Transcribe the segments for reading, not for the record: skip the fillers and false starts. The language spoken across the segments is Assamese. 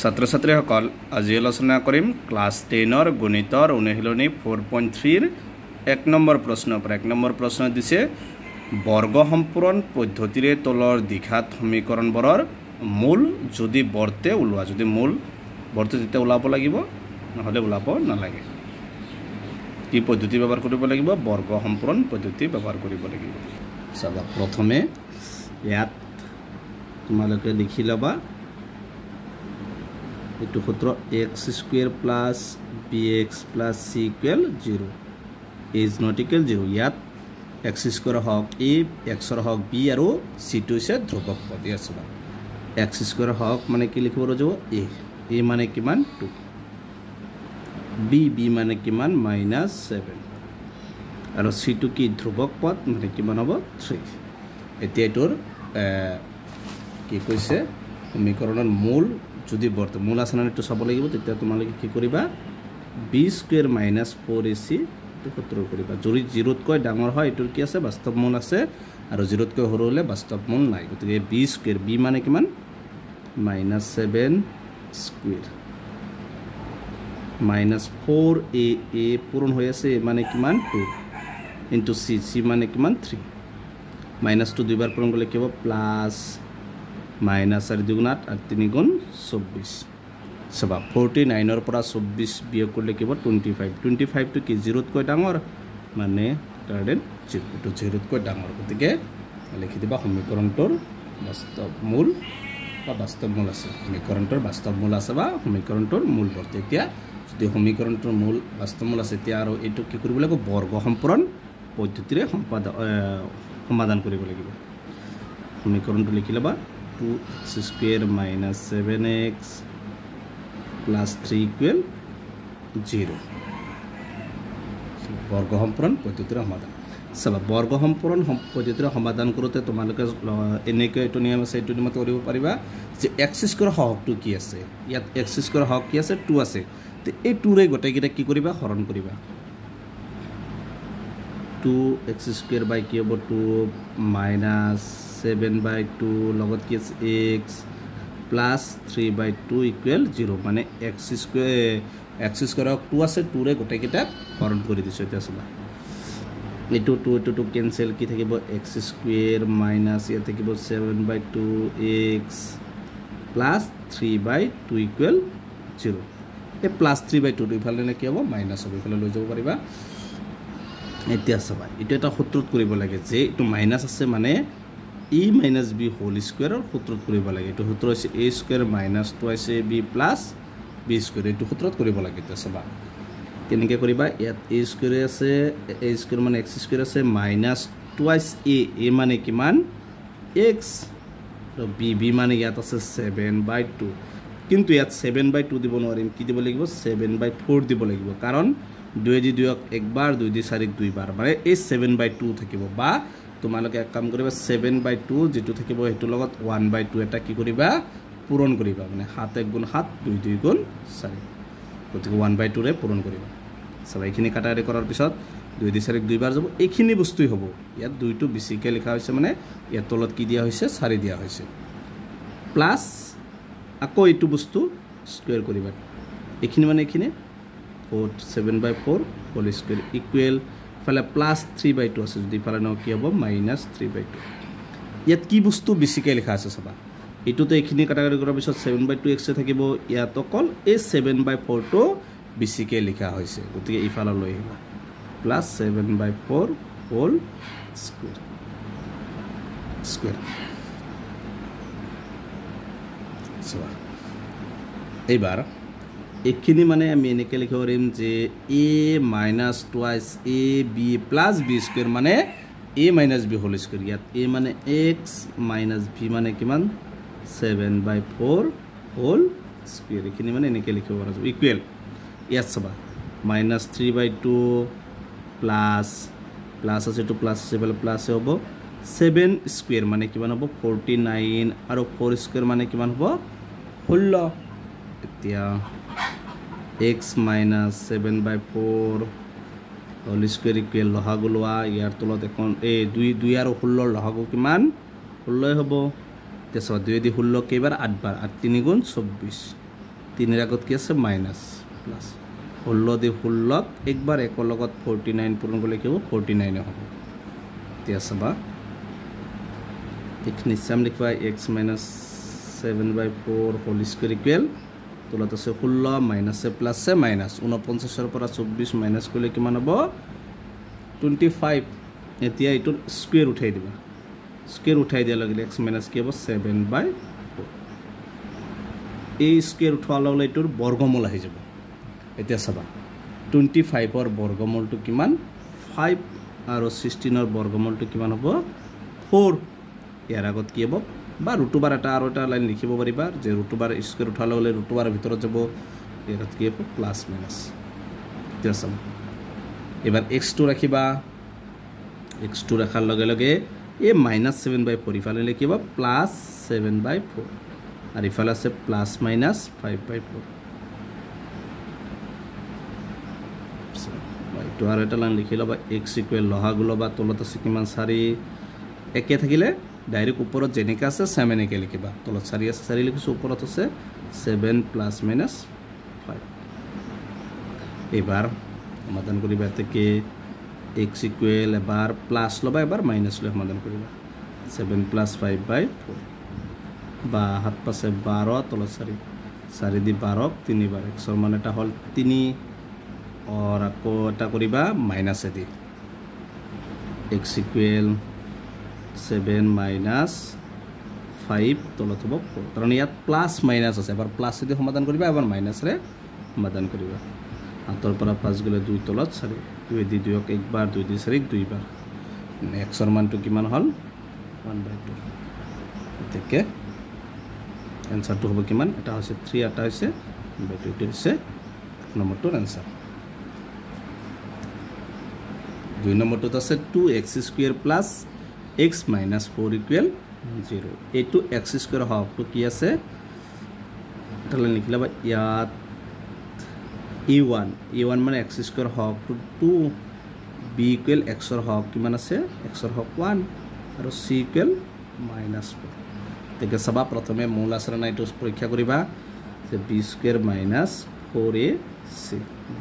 ছাত্ৰ ছাত্ৰীসকল আজি আলোচনা কৰিম ক্লাছ 10ৰ গণিতৰ অনুশীলনী 4.3 1 নম্বৰ প্ৰশ্নৰ পৰা 1 নম্বৰ প্ৰশ্ন দিছে বৰ্গ সম্পূৰণ পদ্ধতিৰে তলৰ দ্বিঘাত সমীকৰণবোৰৰ মূল যদি বৰ্তে ওলোৱা যদি মূল বৰ্তে তেতিয়া ওলাব লাগিব নহলে ওলাব নালাগে কি পদ্ধতি ব্যৱহাৰ কৰিব লাগিব বৰ্গ সম্পূৰণ পদ্ধতি ব্যৱহাৰ কৰিব লাগিব চাবা প্ৰথমে ইয়াত তোমালোকে লিখি লবা itu সূত্ৰ x square plus bx plus c equal 0 is not equal 0 ইয়াত x square হওক a x হওক b আৰু c টো হৈছে ধ্ৰুবক পদ আছে x square হওক মানে কি লিখিব ৰজ a মানে কিমান 2 b মানে কিমান -7 আৰু c টো কি ধ্ৰুবক পদ মানে কিমান হ'ব 3 এতিয়া এটোৰ কি কৈছে সমীকৰণৰ মূল যদি বৰ্ত মূল আছে না এটো চাব লাগিব তেতিয়া তোমালোকে কি কৰিবা b স্কয়াৰ -4ac টো সূত্ৰ কৰিবা যদি 0 তকৈ ডাঙৰ হয় এটোৰ কি আছে বাস্তৱ মূল আছে আৰু 0 তকৈ সৰু হলে বাস্তৱ মূল নাই গতিকে b স্কয়াৰ b মানে কিমান -7 স্কয়াৰ -4a পূৰণ হৈ আছে মানে কিমান 2 ইনটু c c মানে কিমান 3 -2 দুইবাৰ পূৰণ কৰিলে কি হ'ব প্লাস -4 দুগুণাত আৰ 3 গুণ 24 সবা 49 ৰ পৰা 24 বিয়োগ কৰিলে কি হ'ব 25 টো কি 0 তকৈ ডাঙৰ মানে টাৰ্ডেন 0 টো 0 তকৈ ডাঙৰ গতিকে লিখি দিবা সমীকৰণটোৰ বাস্তৱ মূল বা বাস্তৱ মূল আছে সমীকৰণটোৰ বাস্তৱ মূল আছে বা সমীকৰণটোৰ মূল বৰ্ত এতিয়া যদি সমীকৰণটোৰ মূল বাস্তৱ মূল আছে এতিয়া আৰু এটো কি কৰিব লাগিব বৰ্গ সম্পূৰণ পদ্ধতিৰে সমাধান কৰিব লাগিব সমীকৰণটো লিখি লবা 2x square -7x plus 3 equal 0 বৰ্গ সম্পূৰণ পদ্ধতিৰ সমাধান সব বৰ্গ সম্পূৰণ পদ্ধতিৰ সমাধান কৰোতে তোমালোকে এনেকৈ এটো নিয়ম আছে এটো নিয়মত কৰিব পাৰিবা যে x স্কয়াৰ হকটো কি আছে ইয়াত x স্কয়াৰ হক কি আছে 2 আছে তে এই 2 ৰে গটেকিটা কি কৰিবা হৰণ কৰিবা 2x square by কি হ'ব 2 7/2 লগত কি আছে x plus 3/2 equal 0 মানে x square 2 আছে 2 ৰে গটেকিটা হৰণ কৰি দিছো এতিয়া সবা এটো 2 ক্যান্সেল কি থাকিব x square minus ইয়া থাকিব 7/2 x plus 3/2 equal 0 এ plus 3/2 ইফালে নে কি হ'ব মাইনাস হ'ব ইফালে লৈ যাব পাৰিবা এতিয়া সবা এটা এটা সূত্ৰত কৰিব লাগে যে এটো মাইনাস আছে মানে a minus b whole square or সূত্ৰত কৰিব লাগে এটো সূত্ৰ আছে a square minus 2ab plus b square এটো সূত্ৰত কৰিব লাগে এটা সবা কেনেকৈ কৰিবা ইয়াত a square আছে a square মানে x square আছে minus 2a মানে কিমান x তো b মানে ইয়াত আছে 7/2 কিন্তু ইয়াত 7/2 দিব নোৱাৰিম কি দিব লাগিব 7/4 দিব লাগিব কাৰণ 2 দি 2 একবাৰ 2 দি 4 দুইবাৰ মানে এই 7/2 থাকিব বা তোমালোকে এক কাম কৰিবা 7/2 যেটো থাকিব হেতু লগত 1/2 এটা কি কৰিবা পূৰণ কৰিবা মানে 7 1 গুণ 7 2 2 গুণ 4 গতিকে 1/2 ৰে পূৰণ কৰিবা সব এইখিনি কাটাৰি কৰাৰ পিছত 2 দি 4 দুইবাৰ যাব এইখিনি বস্তুই হ'ব ইয়াত 2 টো বেছিকে লিখা হৈছে মানে ইয়াত তলত কি দিয়া হৈছে 4 দিয়া হৈছে প্লাস আকৌ এইটো বস্তু স্কয়াৰ কৰিবা এইখিনি মানে এইখিনি 7/4 হোল স্কয়াৰ ইকুৱেল ফালে প্লাস 3/2 আছে যদি ফালে ন কি হ'ব -3/2 ইয়াত কি বস্তু বেছিকে লিখা আছে সবা এটোতে এইখিনি কাটাকাটি কৰাৰ পিছত 7/2 x থাকিব ইয়াত অকল এই 7/4 টো বেছিকে লিখা হৈছে গতিকে ইফালে লৈ আহিবা প্লাস 7/4 হোল স্কয়াৰ সবা এইবাৰ এখিনি মানে আমি এনেকৈ লিখিব পাৰিম যে a minus twice a b plus b square মানে a minus b whole square ইয়াত a মানে x minus b মানে কিমান 7/4 whole square এখিনি মানে এনেকৈ লিখিব পাৰা যাব ইকুৱেল ইয়াত সবা -3/2 প্লাস আছে টু প্লাস আছে বলে প্লাস হ'ব 7 স্কয়াৰ মানে কিমান হ'ব 49 আৰু 4 স্কয়াৰ মানে কিমান হ'ব 16 এতিয়া x minus 7/4 whole square equal লহাগু লোৱা ইয়াৰ তলত এখন এই 2 আৰু 16 লহাগু কিমান 16 হ'ব তেছ 2 দি 16 কেইবাৰ 8 বাৰ 8 3 গুণ 24 3 এর আগত কি আছে মাইনাস প্লাস 16 দি 16 একবার একর লগত 49 পূরণ করলে কি হবে 49 এ হবে তিয়া সবা এখানে সাম লিখবা x - 7/4 হোল স্কয়ার ইকুয়াল তোলাত আছে 16 মাইনাস এ প্লাস এ মাইনাস 49 এর পৰা 24 মাইনাস কৰলে কিমান হ'ব 25 এতিয়া এটোৰ স্কয়ার উঠাই দিবা স্কয়ার উঠাই দিয়া লাগিলে x মাইনাস কি হ'ব 7/4 এই স্কয়ার উঠোৱা ললে এটোৰ বৰ্গমূল আহি যাব এতিয়া চাবা 25 ৰ বৰ্গমূলটো কিমান 5 আৰু 16 ৰ বৰ্গমূলটো কিমান হ'ব 4 ইয়াৰ আগত কি হ'ব বা √2 এটা আৰু এটা লাইন লিখিব পাৰিবা যে √2 স্কয়াৰ উঠোৱা ললে √2 ভিতৰত যাব ইয়াত কি হ'ব প্লাস মাইনাস এতিয়া চাবা এবাৰ x2 ৰাখিবা x2 ৰাখাৰ লগে লগে এই -7/4 ইফালে লিখিব +7/4 আর ইফালে আছে প্লাস মাইনাস 5/4 তো আর এটা লাইন লিখি লবা x ইকুয়াল লহাগুলো বা তলত আছে কিমান 4 একে থাকিলে ডাইরেক্ট উপৰত যেনেকা আছে 7 একে লিখিবা তলত 4 আছে 4 লিখিছো উপৰত আছে 7 প্লাস মাইনাস 5 এবার সমাধান করিবা থেকে x ইকুয়াল এবার প্লাস লবা এবার মাইনাস লৈ সমাধান করিবা 7 প্লাস 5/4 বা হাত পাশে 12 তলত 4 দি 12 তিনিবাৰ x ৰ মান এটা হল 3 और আকৌ এটা কৰিবা মাইনাস দি x ইকুয়াল 7 মাইনাস 5 তলত হ'ব 4 কাৰণ ইয়াত প্লাস মাইনাস আছে এবাৰ প্লাস দি সমাধান কৰিবা এবাৰ মাইনাস ৰে সমাধান কৰিবা হাতৰ পৰা 5 গলে 2 তলত 4 2 দি 2 একবাৰ 2 দি 4 দুইবাৰ x ৰ মানটো কিমান হল 1/2 এতেকে आंसर तो होबो किमान এটা হৈছে 3 এটা হৈছে 1/2 হৈছে নম্বৰটোৰ आंसर 2 নম্বৰটোত আছে 2x² + x - 4 = 0 এটো x² হকটো কি আছে তাহলে লিখিলা বা ইয়াত e1 মানে x² হকটো 2 b = x ৰ হক কিমান আছে x ৰ হক 1 আৰু c = -4 তেকে সবা প্রথমে মূল আছে না এটো পরীক্ষা করিবা যে b² - 4ac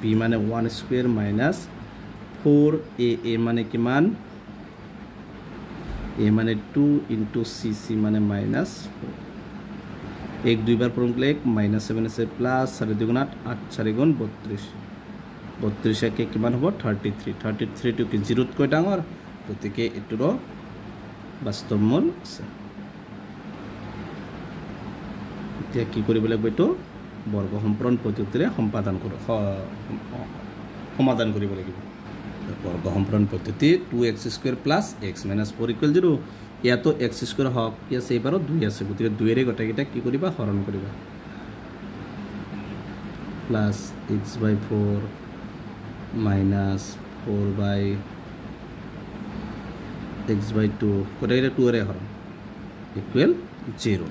b মানে 1² - 4a মানে কিমান a মানে 2 * cc মানে -4 এক দুইবার পূরণ করলে -7 আছে প্লাস 4 × 8 8 4 × 32 32 একে কিমান হ'ব 33 টু কি 0 কৈ ডাঙৰ গতিকে এটোৰ বাস্তৱ মূল আছে এতিয়া কি কৰিব লাগিব এটো বৰ্গ সম্পূৰণ পদ্ধতিৰে সমাধান কৰিব লাগিব বৰ্গ সম্পূৰণ পদ্ধতি 2x² + x - 4 = 0 ইয়াতো x² হক কি আছে এবাৰো 2 আছে গতিকে 2 এৰে গটাকিটা কি কৰিবা হৰণ কৰিবা প্লাস x/4 minus 4/x/2 গটাকিটা 2 এৰে হৰণ ইকুৱেল 0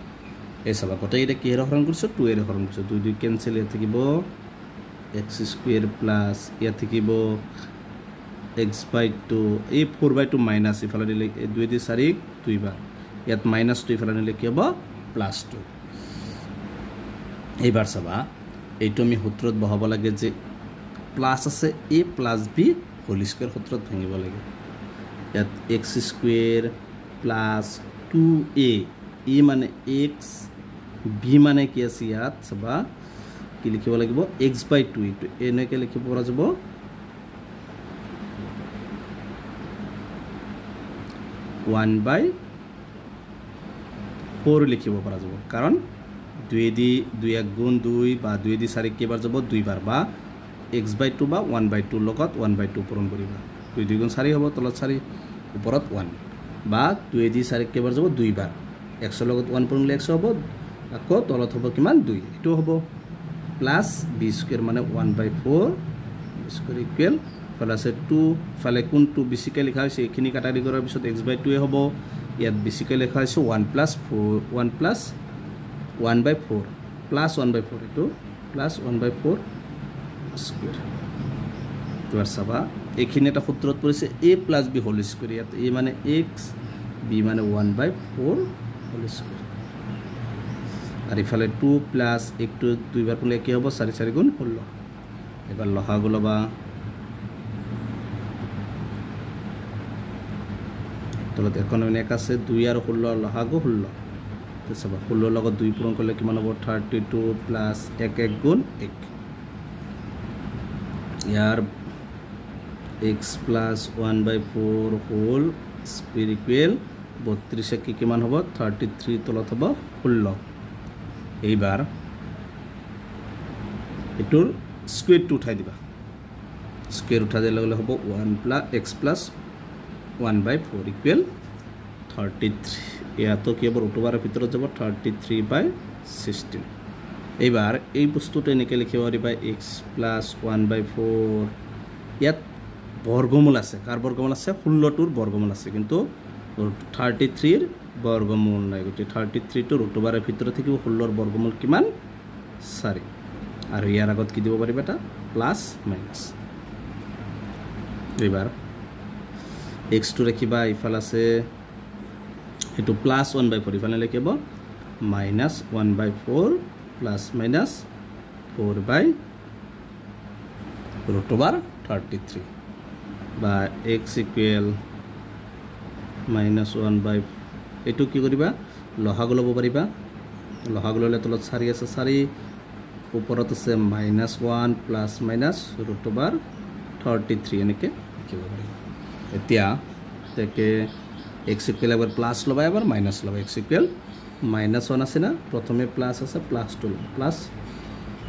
এই সবা গটাকিটা কি এৰে হৰণ কৰিছো 2 এৰে হৰণ কৰিছো 2 2 ক্যান্সেল ইয়াত থাকিব x² প্লাস ইয়াত থাকিব x/2 এই 4/2 মাইনাস ইফালে দিলে 2 দি 4 দুইবাৰ ইয়াত -2 ইফালে দিলে কি হ'ব +2 এইবাৰ সবা এইটো আমি সূত্ৰত বহাব লাগে যে প্লাস আছে a + b হোল স্কয়াৰ সূত্ৰত ভাঙিব লাগে ইয়াত x² + 2a e মানে x b মানে কি আছে ইয়াত সবা কি লিখিব লাগিব x/2 ইটো এনেকে লিখিব পৰা যাব 1/4 লিখিব পৰা যাব কাৰণ 2 দি 2 1 গুণ 2 বা 2 দি 4 কেবাৰ যাব দুইবাৰ বা x/2 বা 1/2 লগত 1/2 পূৰণ কৰিবা 2 2 গুণ 4 হ'ব তলত 4 ওপৰত 1 বা 2 দি 4 কেবাৰ যাব দুইবাৰ x ৰ লগত 1 পূৰণ কৰিলে x হ'ব আকৌ তলত হ'ব কিমান 2 এটো হ'ব প্লাস b² মানে 1/4 স্কয়ার ইকুয়াল প্লাস 2 ফালে কোন 2 বেসিক্যালি লিখা হৈছে এখিনি কাটাৰি কৰাৰ পিছত x/2 এ হ'ব ইয়াত বেসিক্যালি লিখা হৈছে 1 + 1/4 প্লাস 1/4 এটো প্লাস 1/4 স্কয়ার তোৰ সবা এখিনি এটা সূত্ৰত পৰিছে a + b হোল স্কয়ার ইয়াত a মানে x b মানে 1/4 হোল স্কয়ার আর ইফালে 2 প্লাস 1 দুইবার করলে কি হবে 4 4 গুণ 16 এবার লসাগু লবা তলত এখন এক আছে 2 আর 16 লসাগু 16 তো সব 16 লগত 2 পূরণ করলে কিমান হ'ব 32 প্লাস 1 1 গুণ 1 ইয়ার x plus 1/4 whole square equal 32 কি কিমান হ'ব 33 তলত হ'ব 16 এইবার এটোর স্কয়ার টু উঠাই দিবা স্কয়ার উঠা দিলে হ'ব 1 প্লাস x প্লাস 1/4 ইকুয়াল 33 এয়া তো কি হ'ব √এর ভিতরে যাব 33/16 এইবার এই বস্তুটা এনেকে লিখিব পারিবা x প্লাস 1/4 ইয়াত বর্গমূল আছে কার বর্গমূল আছে 16 টুর বর্গমূল আছে কিন্তু 33 এর বর্গমূল নাই গটি 33 টু √এর ভিতরে থেকে 16 এর বর্গমূল কিমান 4 আর ইয়ার আগত কি দিব পারিবা এটা প্লাস মাইনাস এবার x2 রাখিবা ইফাল আছে এটো প্লাস 1/4 ইফালে লিখিব মাইনাস 1/4 প্লাস মাইনাস 4/√33 বা x ইকুয়াল মাইনাস 1/4 এটো কি করিবা লসাগু লব পারিবা লসাগু ললে তলত 4 আছে 4 উপৰত আছে -1 প্লাস মাইনাস √33 এনেকে লিখিব পারিবা এতিয়া তেকে x ইকুয়াল এবার প্লাস লবা এবার মাইনাস লবা x ইকুয়াল -1 আছে না প্রথমে প্লাস আছে প্লাস 2 প্লাস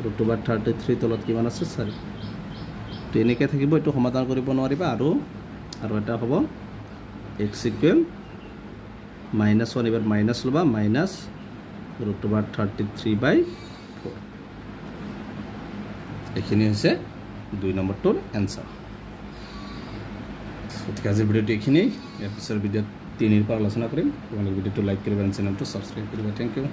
√33 তলত কিমান আছে 4 তো এনেকে থাকিব এটো সমাধান কৰিব নোৱাৰিবা আৰু এটা হ'ব x ইকুয়াল -1 এবাৰ মাইনাস লবা মাইনাস √33/4 এখানে আছে 2 নম্বৰটোৰ आंसर ঠিক আছে ভিডিওটি এখানেই এৰ পিছৰ ভিডিওত 3 এৰ পৰ আলোচনা কৰিম তোমালোকে ভিডিওটো লাইক কৰিবা আৰু চেনেলটো সাবস্ক্ৰাইব কৰিবা থ্যাংক ইউ